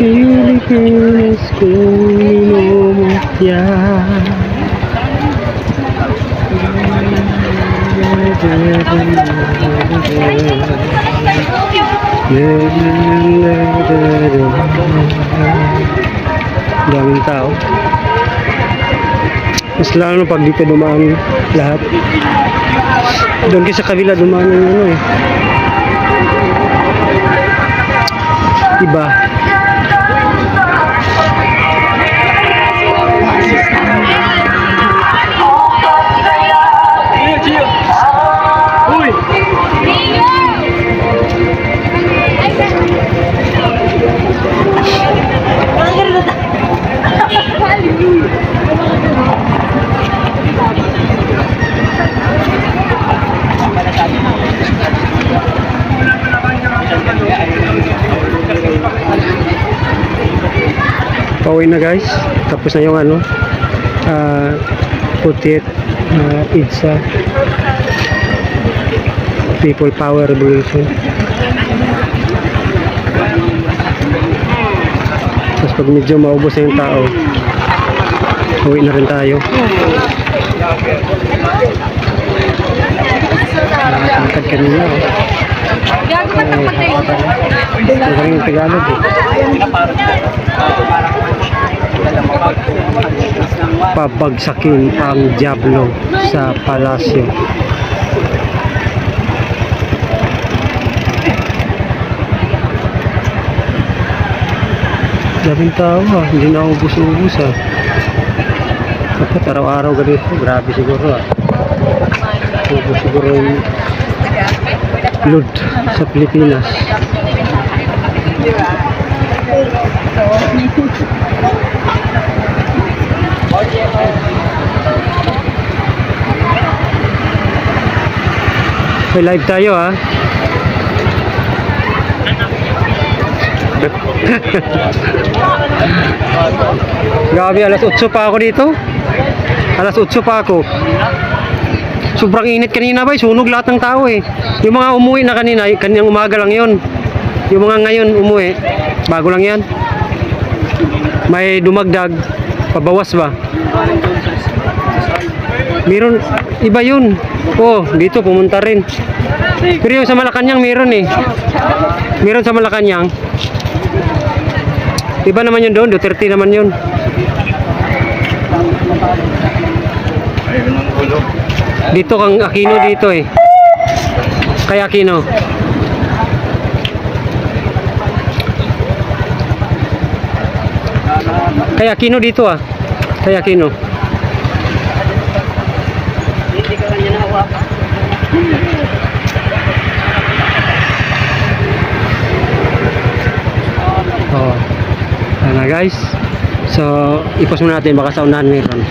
Pilipinas kung minumutya. Daming tao. Mas lalo pag dito dumaan lahat. Doon kasi sa kabila dumaan yung ano eh. Iba. Pauwi na guys, tapos na yung ano putit IDSA People Power Revolution. Tapos pag medyo maubos na yung tao, uwi na rin tayo. Tangkad kanina ang galing ng Tagalog eh. Pabagsakin ang Diablo sa palasyo. Daming tao hindi na ubus-ubus dapat araw-araw ganito, grabe siguro ubus siguro yung load sa Pilipinas. May live tayo Gabi, alas 8 pa ako dito. Alas 8 pa ako. Sobrang init kanina ba, sunog lahat ng tao eh. Yung mga umuwi na kanina, kanyang umaga lang yun. Yung mga ngayon umuwi, bago lang yan. May dumagdag, pabawas ba? Meron, iba yun. Oh, dito pumunta rin. Pero yung sa Malacanang meron eh. Meron sa Malacanang. Iba naman yun doon, Duterte naman yun. Dito kang Aquino dito eh. Kay Aquino. Kay Aquino dito Kay Aquino. Hindi ka kanya nahawa. Ayan na guys. So, ipos muna natin baka sa unahan meron.